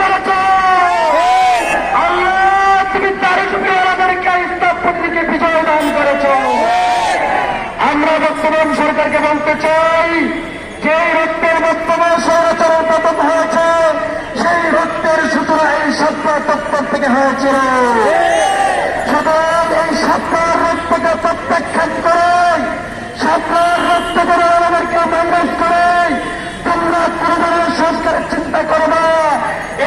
করেছ। আল্লাহ তুমি তারিখ পেয়ারাদেরকে ইসলাম পত্রিকে বিজয় দান করেছ। আমরা বর্তমান সরকারকে বলতে চাই, যে রক্তের মাধ্যমে স্বৈরাচারের পতন হয়েছে, সেই রক্তের সূচনা এই সরকার তত্ত্ব থেকে হয়েছিল। সুতরাং এই সরকার রক্তকে প্রত্যাখ্যান করে, সরকার রক্ত করে আমাদেরকে বাংলাদেশ করে তোমরা কোন ধরনের সংস্কারের চিন্তা করো না।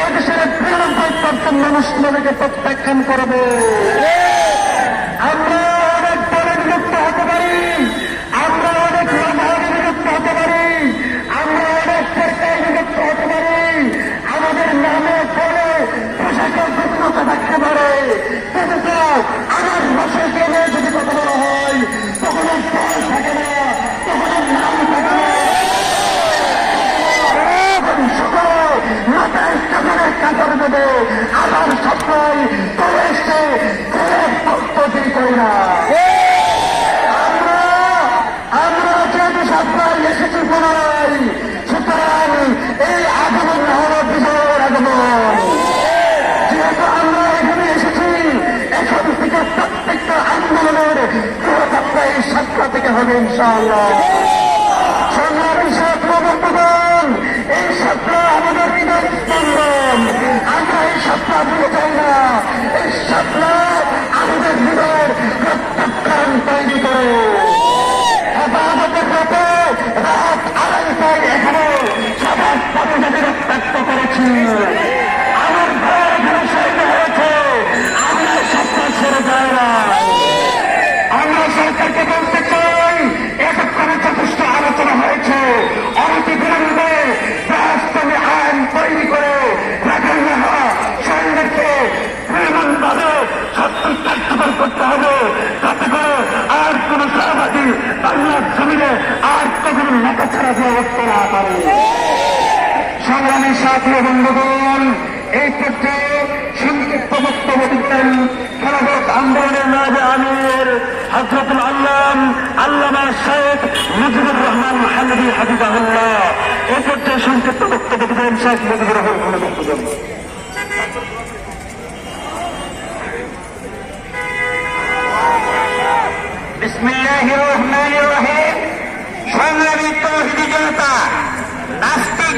এদেশের 93% মানুষ তোমাদেরকে প্রত্যাখ্যান করবে। আমরা অনেক দলে বিভক্ত হতে পারি, আমরা অনেক রাজনীতি বিভক্ত হতে পারি, আমরা অনেক সরকার বিভক্ত হতে পারি, আমাদের নামে পরে প্রশাসন ভিন্নতা থাকতে পারে, কিন্তু আমার প্রশাসনে যদি কথা বলা হয় তখন আর দল থাকে না, তখন আর নাম থাকে না। মাথায় কাপড়ের কাপড় দেবে আমার সবাই চলে এসছে তৈরি করি না। আমরা যেহেতু সবাই এসেছি পুনরায়, সুতরাং এই আগমন হল বিজয়ের আগমন। যেহেতু আমরা এখানে এসেছি, এখান থেকে প্রত্যেকটা আন্দোলনের পুরোটা এই সত্তা থেকে হবে ইনশাআল্লাহ। সংগ্রামী ছাত্র বন্ধুগণ, এই সত্তা আমাদের হৃদয় স্পন্দন। আমরা এই সত্তা ভুলে যাই না। এই সত্তা আমাদের হৃদয়ের প্রত্যক্ষণ তৈরি করে। হেফাজতের রাতে রাত 2:30টায় এখানে সবাই পদযাত্রী রক্তাক্ত করেছি। আমার ঘর এখানে শহীদ হয়েছে। আমরা সত্তা ছেড়ে যায় না। আমরা সরকারকে বলতে চাই, এতক্ষণে যথেষ্ট আলোচনা হয়েছে। অনতিবিলম্বে বাস্তবে আইন তৈরি করে সৈন্যদেরকে নির্মমভাবে সত্যি কার্যকর করতে হবে, যাতে করে আর কোন সহবাদী বাংলার জমিনে আর কখনো নেতা ছাড়া অবস্থা না পারে। সংগ্রামী সাথী বন্ধুগণ, এই পর্যায়ে সংক্ষিপ্ত বক্তব্য দিচ্ছেন খেলাফত আন্দোলনের নায়েবে আমির হযরতুল আল্লামা শেখ মুজিবুর রহমান হামিদি হাফিজাহুল্লাহ। এই পর্যায়ে সংক্ষিপ্ত বক্তব্য দিচ্ছেন শেখ মুজিবুর রহমান বক্তব্য। বিসমিল্লাহির রহমানির রহিম। সংগ্রামী তৌহিদি জনতা, নাস্তিক